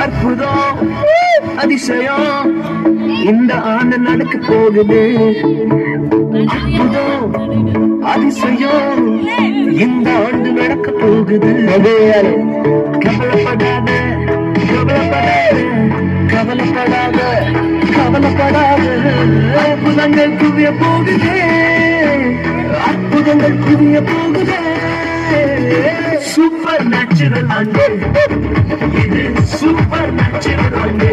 அற்புதம் அதிசயம் இந்த ஆண்டு நடக்க போகுது. அற்புதம் அதிசயம் இந்த ஆண்டு நடக்க போகுது. கவலைப்படாத கவலைப்படாத கவலைப்படாத கவலைப்படாத. அற்புதங்கள் குவிய போகுது, அற்புதங்கள் குவிய போகுது. சூப்பர் நேச்சுரல் ஆண்டு இது, சூப்பர் நேச்சுரல் ஆண்டு.